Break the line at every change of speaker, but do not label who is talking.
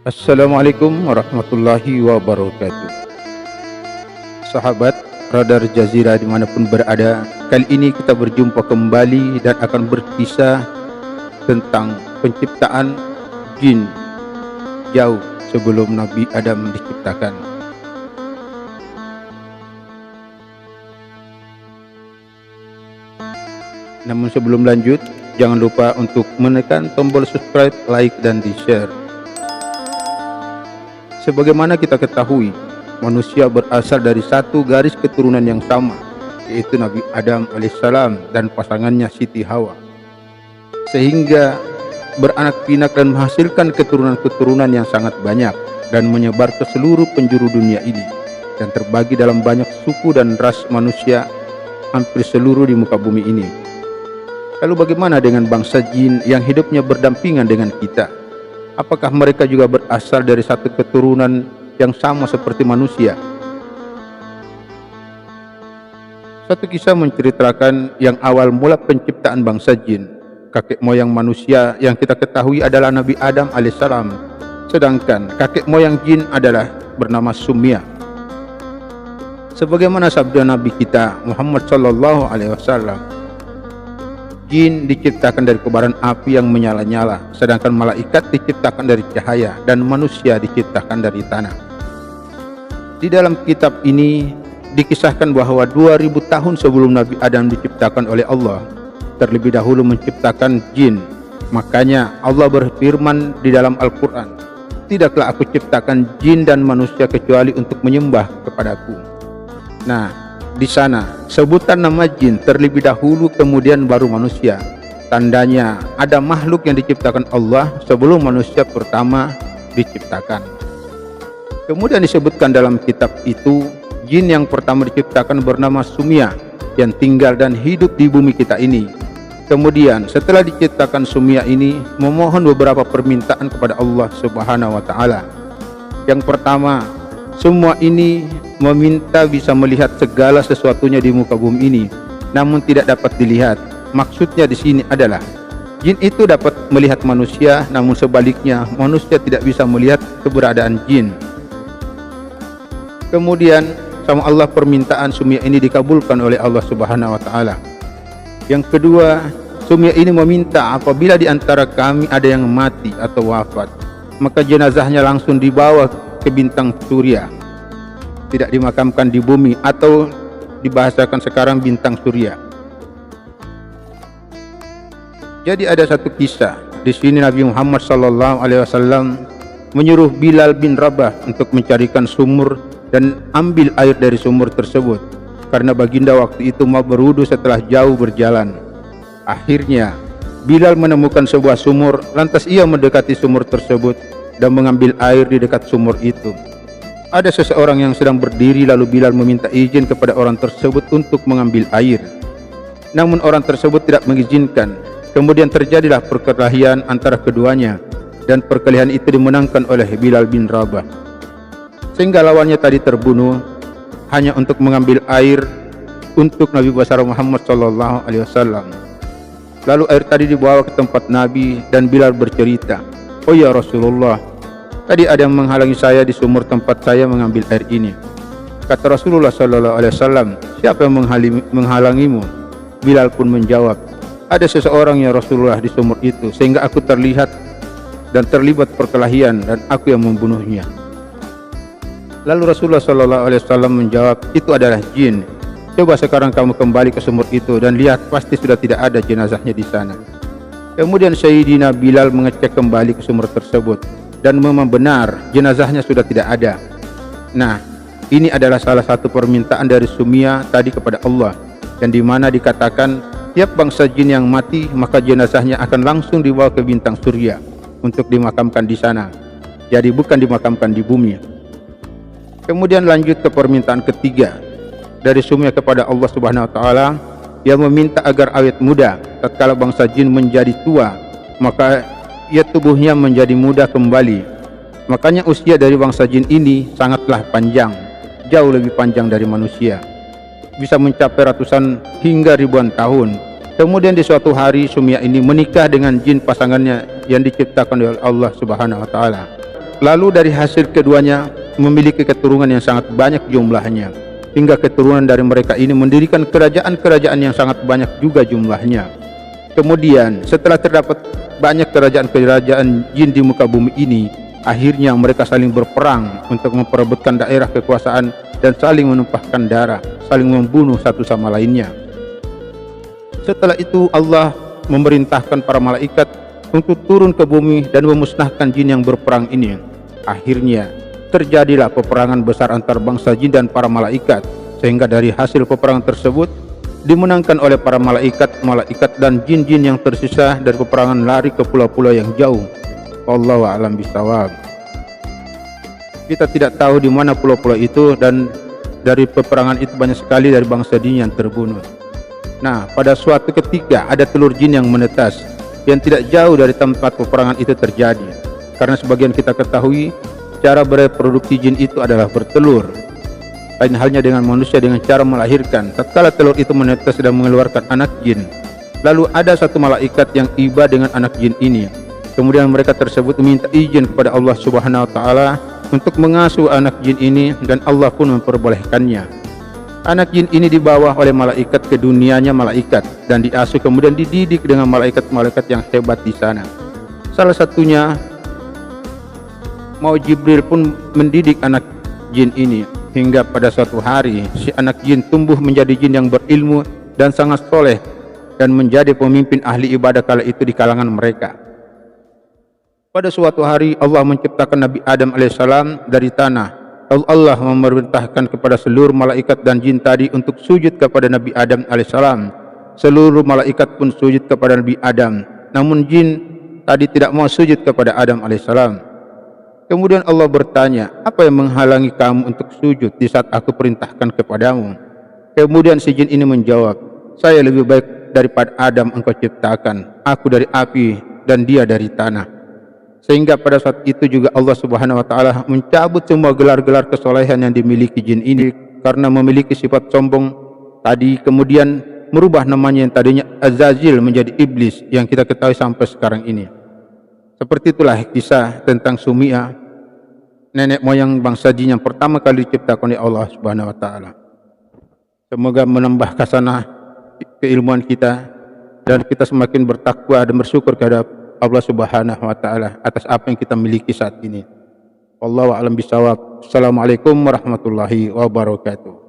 Assalamualaikum warahmatullahi wabarakatuh. Sahabat Radar Jazira dimanapun berada, kali ini kita berjumpa kembali dan akan berkisah tentang penciptaan jin jauh sebelum Nabi Adam diciptakan. Namun sebelum lanjut, jangan lupa untuk menekan tombol subscribe, like, dan di-share. Sebagaimana kita ketahui, manusia berasal dari satu garis keturunan yang sama, yaitu Nabi Adam alaihissalam dan pasangannya Siti Hawa, sehingga beranak pinak dan menghasilkan keturunan-keturunan yang sangat banyak dan menyebar ke seluruh penjuru dunia ini, dan terbagi dalam banyak suku dan ras manusia hampir seluruh di muka bumi ini. Lalu bagaimana dengan bangsa jin yang hidupnya berdampingan dengan kita? Apakah mereka juga berasal dari satu keturunan yang sama seperti manusia? Satu kisah menceritakan yang awal mula penciptaan bangsa jin. Kakek moyang manusia yang kita ketahui adalah Nabi Adam alaihissalam, sedangkan kakek moyang jin adalah bernama Sumia. Sebagaimana sabda Nabi kita Muhammad sallallahu alaihi wasallam, jin diciptakan dari kobaran api yang menyala-nyala, sedangkan malaikat diciptakan dari cahaya dan manusia diciptakan dari tanah. Di dalam kitab ini dikisahkan bahwa 2000 tahun sebelum Nabi Adam diciptakan oleh Allah, terlebih dahulu menciptakan jin. Makanya Allah berfirman di dalam Al-Quran, "Tidaklah aku ciptakan jin dan manusia kecuali untuk menyembah kepadaku." Nah, di sana sebutan nama jin terlebih dahulu, kemudian baru manusia. Tandanya ada makhluk yang diciptakan Allah sebelum manusia pertama diciptakan. Kemudian disebutkan dalam kitab itu, jin yang pertama diciptakan bernama Sumia yang tinggal dan hidup di bumi kita ini. Kemudian setelah diciptakan Sumia ini memohon beberapa permintaan kepada Allah Subhanahu wa taala. Yang pertama, semua ini meminta bisa melihat segala sesuatunya di muka bumi ini, namun tidak dapat dilihat. Maksudnya di sini adalah jin itu dapat melihat manusia, namun sebaliknya manusia tidak bisa melihat keberadaan jin. Kemudian sama Allah permintaan Sumia ini dikabulkan oleh Allah Subhanahu wa taala. Yang kedua, Sumia ini meminta apabila di antara kami ada yang mati atau wafat, maka jenazahnya langsung dibawa ke bintang surya, tidak dimakamkan di bumi, atau dibahasakan sekarang bintang surya. Jadi ada satu kisah di sini, Nabi Muhammad sallallahu alaihi wasallam menyuruh Bilal bin Rabah untuk mencarikan sumur dan ambil air dari sumur tersebut, karena baginda waktu itu mau berwudu setelah jauh berjalan. Akhirnya Bilal menemukan sebuah sumur, lantas ia mendekati sumur tersebut dan mengambil air di dekat sumur itu. Ada seseorang yang sedang berdiri, lalu Bilal meminta izin kepada orang tersebut untuk mengambil air. Namun orang tersebut tidak mengizinkan. Kemudian terjadilah perkelahian antara keduanya, dan perkelahian itu dimenangkan oleh Bilal bin Rabah, sehingga lawannya tadi terbunuh hanya untuk mengambil air untuk Nabi besar Muhammad sallallahu alaihi wasallam. Lalu air tadi dibawa ke tempat Nabi dan Bilal bercerita, "Oh ya Rasulullah, tadi ada yang menghalangi saya di sumur tempat saya mengambil air ini." Kata Rasulullah sallallahu alaihi wasallam, "Siapa yang menghalangimu?" Bilal pun menjawab, "Ada seseorang ya Rasulullah di sumur itu, sehingga aku terlihat dan terlibat perkelahian dan aku yang membunuhnya." Lalu Rasulullah sallallahu alaihi wasallam menjawab, "Itu adalah jin. Coba sekarang kamu kembali ke sumur itu dan lihat, pasti sudah tidak ada jenazahnya di sana." Kemudian Sayyidina Bilal mengecek kembali ke sumur tersebut, dan memang benar jenazahnya sudah tidak ada. Nah, ini adalah salah satu permintaan dari Sumia tadi kepada Allah, yang dimana dikatakan tiap bangsa jin yang mati maka jenazahnya akan langsung dibawa ke bintang surya untuk dimakamkan di sana. Jadi bukan dimakamkan di bumi. Kemudian lanjut ke permintaan ketiga dari Sumia kepada Allah Subhanahu wa taala, yang meminta agar awet muda. Tatkala bangsa jin menjadi tua, maka ia tubuhnya menjadi muda kembali. Makanya usia dari bangsa jin ini sangatlah panjang, jauh lebih panjang dari manusia, bisa mencapai ratusan hingga ribuan tahun. Kemudian di suatu hari Sumia ini menikah dengan jin pasangannya yang diciptakan oleh Allah Subhanahu wa taala. Lalu dari hasil keduanya memiliki keturunan yang sangat banyak jumlahnya, hingga keturunan dari mereka ini mendirikan kerajaan-kerajaan yang sangat banyak juga jumlahnya. Kemudian setelah terdapat banyak kerajaan-kerajaan jin di muka bumi ini, akhirnya mereka saling berperang untuk memperebutkan daerah kekuasaan dan saling menumpahkan darah, saling membunuh satu sama lainnya. Setelah itu Allah memerintahkan para malaikat untuk turun ke bumi dan memusnahkan jin yang berperang ini. Akhirnya terjadilah peperangan besar antar bangsa jin dan para malaikat, sehingga dari hasil peperangan tersebut dimenangkan oleh para malaikat dan jin-jin yang tersisa dari peperangan lari ke pulau-pulau yang jauh. Wallahu a'lam bishawab. Kita tidak tahu di mana pulau-pulau itu, dan dari peperangan itu banyak sekali dari bangsa jin yang terbunuh. Nah, pada suatu ketika ada telur jin yang menetas yang tidak jauh dari tempat peperangan itu terjadi. Karena sebagian kita ketahui cara bereproduksi jin itu adalah bertelur. Lain halnya dengan manusia dengan cara melahirkan. Tatkala telur itu menetas dan mengeluarkan anak jin, lalu ada satu malaikat yang iba dengan anak jin ini. Kemudian mereka tersebut meminta izin kepada Allah Subhanahu wa taala untuk mengasuh anak jin ini, dan Allah pun memperbolehkannya. Anak jin ini dibawa oleh malaikat ke dunianya malaikat dan diasuh, kemudian dididik dengan malaikat-malaikat yang hebat di sana. Salah satunya mau Jibril pun mendidik anak jin ini, hingga pada suatu hari si anak jin tumbuh menjadi jin yang berilmu dan sangat soleh, dan menjadi pemimpin ahli ibadah kala itu di kalangan mereka. Pada suatu hari Allah menciptakan Nabi Adam alaihissalam dari tanah. Lalu Allah memerintahkan kepada seluruh malaikat dan jin tadi untuk sujud kepada Nabi Adam alaihissalam. Seluruh malaikat pun sujud kepada Nabi Adam, namun jin tadi tidak mau sujud kepada Adam alaihissalam. Kemudian Allah bertanya, apa yang menghalangi kamu untuk sujud di saat aku perintahkan kepadamu? Kemudian si jin ini menjawab, saya lebih baik daripada Adam engkau ciptakan. Aku dari api dan dia dari tanah. Sehingga pada saat itu juga Allah Subhanahu wa taala mencabut semua gelar-gelar kesolehan yang dimiliki jin ini karena memiliki sifat sombong tadi, kemudian merubah namanya yang tadinya Azazil menjadi iblis yang kita ketahui sampai sekarang ini. Seperti itulah kisah tentang Sumia, nenek moyang bangsa jin yang pertama kali diciptakan oleh Allah Subhanahu wa taala. Semoga menambah khasanah keilmuan kita dan kita semakin bertakwa dan bersyukur kepada Allah Subhanahu wa taala atas apa yang kita miliki saat ini. Wallahu a'lam bishawab. Assalamualaikum warahmatullahi wabarakatuh.